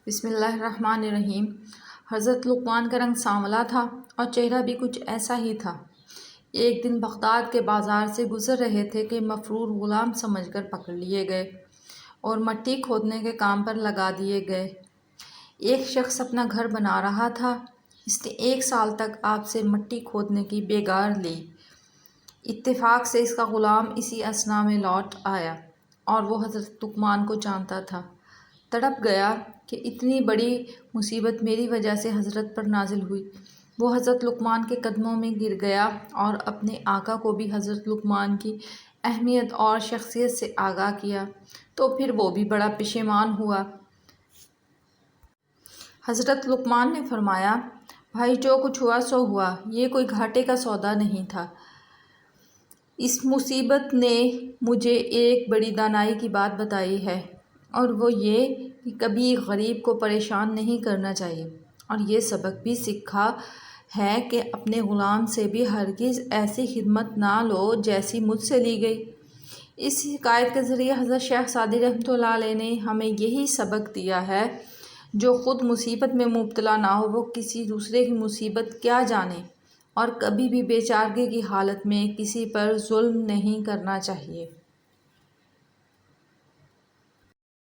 بسم اللہ الرحمن الرحیم۔ حضرت لقمان کا رنگ سانولا تھا اور چہرہ بھی کچھ ایسا ہی تھا۔ ایک دن بغداد کے بازار سے گزر رہے تھے کہ مفرور غلام سمجھ کر پکڑ لیے گئے اور مٹی کھودنے کے کام پر لگا دیے گئے۔ ایک شخص اپنا گھر بنا رہا تھا۔ اس نے 1 سال تک آپ سے مٹی کھودنے کی بیگار لی۔ اتفاق سے اس کا غلام اسی اثنا میں لوٹ آیا اور وہ حضرت لقمان کو جانتا تھا۔ تڑپ گیا کہ اتنی بڑی مصیبت میری وجہ سے حضرت پر نازل ہوئی۔ وہ حضرت لقمان کے قدموں میں گر گیا اور اپنے آقا کو بھی حضرت لقمان کی اہمیت اور شخصیت سے آگاہ کیا، تو پھر وہ بھی بڑا پشیمان ہوا۔ حضرت لقمان نے فرمایا، بھائی جو کچھ ہوا سو ہوا، یہ کوئی گھاٹے کا سودا نہیں تھا۔ اس مصیبت نے مجھے ایک بڑی دانائی کی بات بتائی ہے، اور وہ یہ کہ کبھی غریب کو پریشان نہیں کرنا چاہیے، اور یہ سبق بھی سیکھا ہے کہ اپنے غلام سے بھی ہرگز ایسی خدمت نہ لو جیسی مجھ سے لی گئی۔ اس حکایت کے ذریعے حضرت شیخ سعدی رحمۃ اللہ علیہ نے ہمیں یہی سبق دیا ہے، جو خود مصیبت میں مبتلا نہ ہو وہ کسی دوسرے کی مصیبت کیا جانے، اور کبھی بھی بے چارگی کی حالت میں کسی پر ظلم نہیں کرنا چاہیے۔